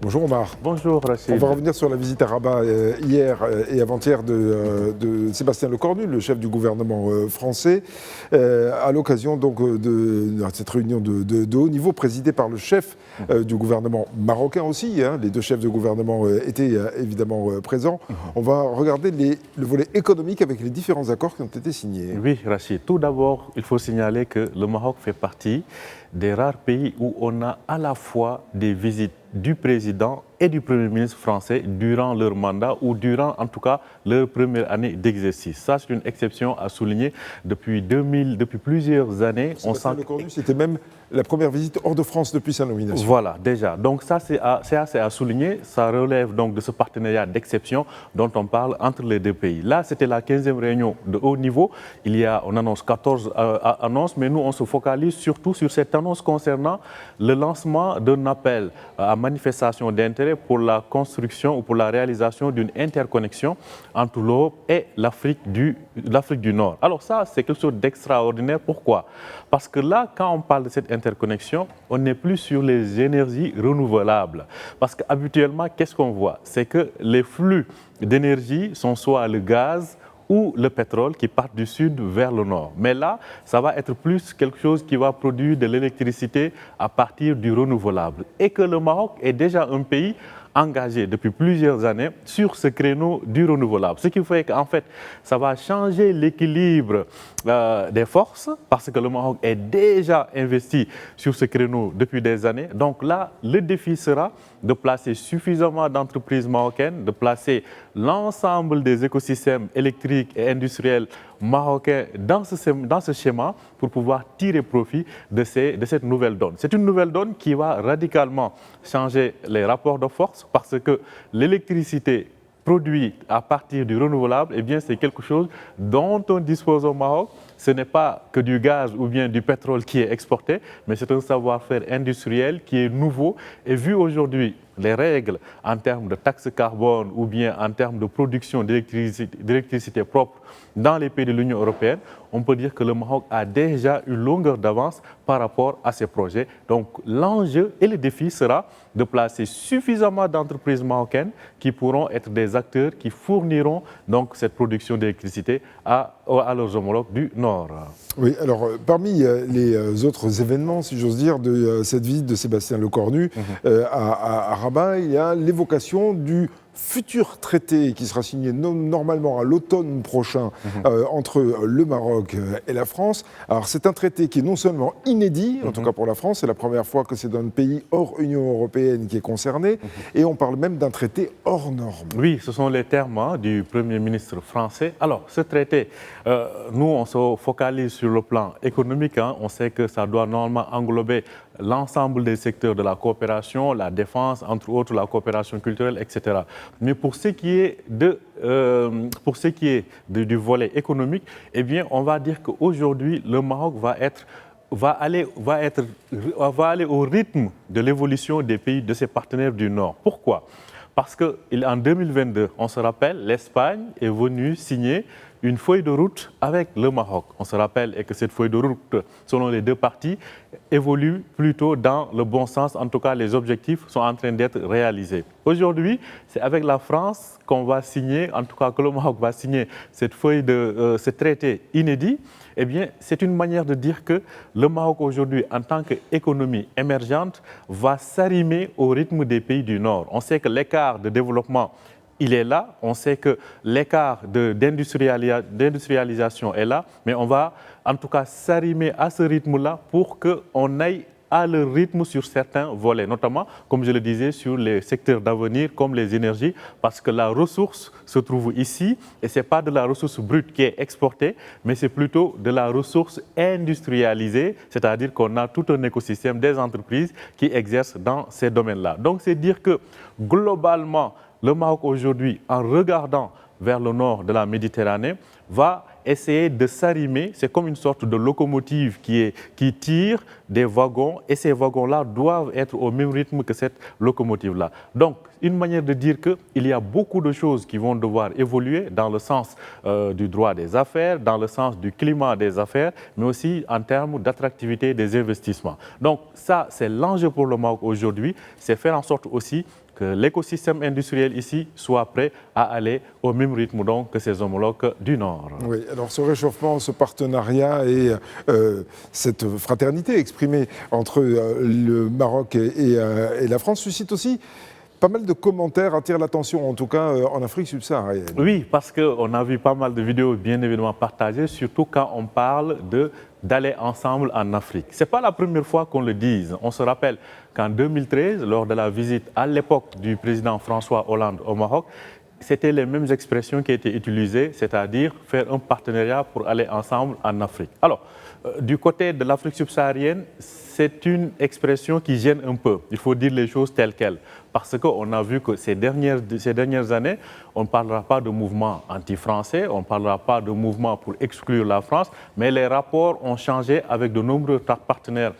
Bonjour Omar. Bonjour Rachid. On va revenir sur la visite à Rabat hier et avant-hier de Sébastien Lecornu, le chef du gouvernement français, à l'occasion donc de cette réunion de haut niveau présidée par le chef du gouvernement marocain aussi. Les deux chefs de gouvernement étaient évidemment présents. On va regarder le volet économique avec les différents accords qui ont été signés. Oui Rachid, tout d'abord il faut signaler que le Maroc fait partie des rares pays où on a à la fois des visites du président et du Premier ministre français durant leur mandat ou durant en tout cas leur première année d'exercice. Ça c'est une exception à souligner depuis plusieurs années. C'était même la première visite hors de France depuis sa nomination. Voilà, déjà. Donc ça c'est assez à souligner. Ça relève donc de ce partenariat d'exception dont on parle entre les deux pays. Là c'était la 15e réunion de haut niveau. On annonce 14 annonces, mais nous on se focalise surtout sur cette annonce concernant le lancement d'un appel à manifestation d'intérêt pour la construction ou pour la réalisation d'une interconnexion entre l'Europe et l'Afrique du Nord. Alors ça, c'est quelque chose d'extraordinaire. Pourquoi? Parce que là, quand on parle de cette interconnexion, on n'est plus sur les énergies renouvelables. Parce qu'habituellement, qu'est-ce qu'on voit? C'est que les flux d'énergie sont soit le gaz, ou le pétrole qui part du sud vers le nord. Mais là, ça va être plus quelque chose qui va produire de l'électricité à partir du renouvelable. Et que le Maroc est déjà un pays engagé depuis plusieurs années sur ce créneau du renouvelable. Ce qui fait qu'en fait, ça va changer l'équilibre des forces parce que le Maroc est déjà investi sur ce créneau depuis des années. Donc là, le défi sera de placer suffisamment d'entreprises marocaines, de placer l'ensemble des écosystèmes électriques et industriels marocains dans ce schéma pour pouvoir tirer profit de cette nouvelle donne. C'est une nouvelle donne qui va radicalement changer les rapports de force parce que l'électricité produite à partir du renouvelable, eh bien, c'est quelque chose dont on dispose au Maroc. Ce n'est pas que du gaz ou bien du pétrole qui est exporté, mais c'est un savoir-faire industriel qui est nouveau. Et vu aujourd'hui les règles en termes de taxe carbone ou bien en termes de production d'électricité propre dans les pays de l'Union européenne, on peut dire que le Maroc a déjà une longueur d'avance par rapport à ces projets. Donc l'enjeu et le défi sera de placer suffisamment d'entreprises marocaines qui pourront être des acteurs qui fourniront donc cette production d'électricité à leurs homologues du Nord. Oui, alors parmi les autres événements, si j'ose dire, de cette visite de Sébastien Lecornu à Rabat, il y a l'évocation du futur traité qui sera signé normalement à l'automne prochain entre le Maroc et la France. Alors c'est un traité qui est non seulement inédit, en tout cas pour la France, c'est la première fois que c'est un pays hors Union européenne qui est concerné, et on parle même d'un traité hors norme. Oui, ce sont les termes du Premier ministre français. Alors ce traité, nous on se focalise sur le plan économique, on sait que ça doit normalement englober l'ensemble des secteurs de la coopération, la défense, entre autres la coopération culturelle, etc. Mais pour ce qui est du volet économique, eh bien, on va dire qu'aujourd'hui, le Maroc va aller au rythme de l'évolution des pays de ses partenaires du Nord. Pourquoi? Parce qu'en 2022, on se rappelle, l'Espagne est venue signer une feuille de route avec le Maroc. On se rappelle et que cette feuille de route, selon les deux parties, évolue plutôt dans le bon sens. En tout cas, les objectifs sont en train d'être réalisés. Aujourd'hui, c'est avec la France qu'on va signer, en tout cas que le Maroc va signer cette feuille ce traité inédit. Eh bien, c'est une manière de dire que le Maroc aujourd'hui, en tant qu'économie émergente, va s'arrimer au rythme des pays du Nord. On sait que l'écart de développement, il est là, on sait que l'écart d'industrialisation est là, mais on va en tout cas s'arrimer à ce rythme-là pour qu'on aille à leur rythme sur certains volets, notamment, comme je le disais, sur les secteurs d'avenir comme les énergies, parce que la ressource se trouve ici et ce n'est pas de la ressource brute qui est exportée, mais c'est plutôt de la ressource industrialisée, c'est-à-dire qu'on a tout un écosystème des entreprises qui exercent dans ces domaines-là. Donc, c'est dire que globalement, le Maroc aujourd'hui, en regardant vers le nord de la Méditerranée, va essayer de s'arrimer. C'est comme une sorte de locomotive qui tire des wagons et ces wagons-là doivent être au même rythme que cette locomotive-là. Donc, une manière de dire qu'il y a beaucoup de choses qui vont devoir évoluer dans le sens du droit des affaires, dans le sens du climat des affaires, mais aussi en termes d'attractivité des investissements. Donc ça, c'est l'enjeu pour le Maroc aujourd'hui, c'est faire en sorte aussi que l'écosystème industriel ici soit prêt à aller au même rythme donc que ses homologues du Nord. Oui, alors ce réchauffement, ce partenariat et cette fraternité exprimée entre le Maroc et la France suscite aussi pas mal de commentaires, attirent l'attention, en tout cas en Afrique subsaharienne. Oui, parce qu'on a vu pas mal de vidéos bien évidemment partagées, surtout quand on parle d'aller ensemble en Afrique. Ce n'est pas la première fois qu'on le dise. On se rappelle qu'en 2013, lors de la visite à l'époque du président François Hollande au Maroc, c'était les mêmes expressions qui étaient utilisées, c'est-à-dire faire un partenariat pour aller ensemble en Afrique. Alors, du côté de l'Afrique subsaharienne, c'est une expression qui gêne un peu. Il faut dire les choses telles quelles. Parce qu'on a vu que ces dernières années, on ne parlera pas de mouvement anti-français, on ne parlera pas de mouvement pour exclure la France, mais les rapports ont changé avec de nombreux partenaires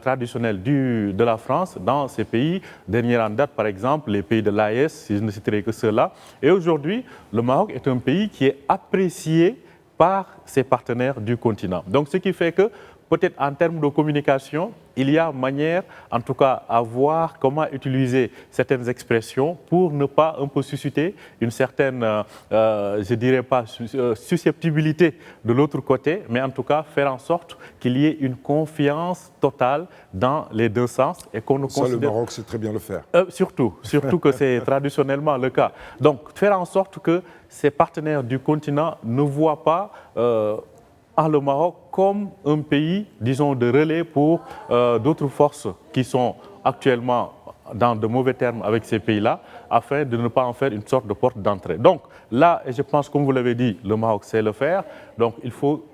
traditionnels de la France dans ces pays. Dernière en date, par exemple, les pays de l'AES, si je ne citerai que ceux-là. Et aujourd'hui, le Maroc est un pays qui est apprécié par ses partenaires du continent. Donc, ce qui fait que, peut-être en termes de communication, il y a manière, en tout cas, à voir comment utiliser certaines expressions pour ne pas un peu susciter une certaine, je dirais pas susceptibilité de l'autre côté, mais en tout cas faire en sorte qu'il y ait une confiance totale dans les deux sens et qu'on ne considère... Ça, le Maroc sait très bien le faire. Surtout que c'est traditionnellement le cas. Donc, faire en sorte que ces partenaires du continent ne voient pas le Maroc comme un pays, disons, de relais pour d'autres forces qui sont actuellement dans de mauvais termes avec ces pays-là, afin de ne pas en faire une sorte de porte d'entrée. Donc là, et je pense, comme vous l'avez dit, le Maroc sait le faire. Donc il faut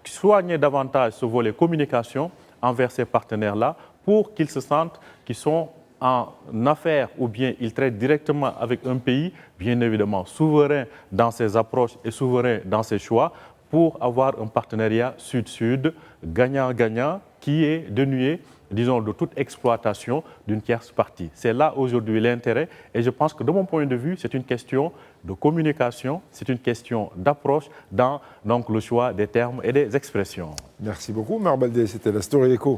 soigner davantage ce volet communication envers ces partenaires-là pour qu'ils se sentent qu'ils sont en affaires ou bien ils traitent directement avec un pays, bien évidemment souverain dans ses approches et souverain dans ses choix, pour avoir un partenariat sud-sud, gagnant-gagnant, qui est dénué, disons, de toute exploitation d'une tierce partie. C'est là aujourd'hui l'intérêt et je pense que de mon point de vue, c'est une question de communication, c'est une question d'approche dans donc, le choix des termes et des expressions. Merci beaucoup, Mar Baldé. C'était la Story Echo.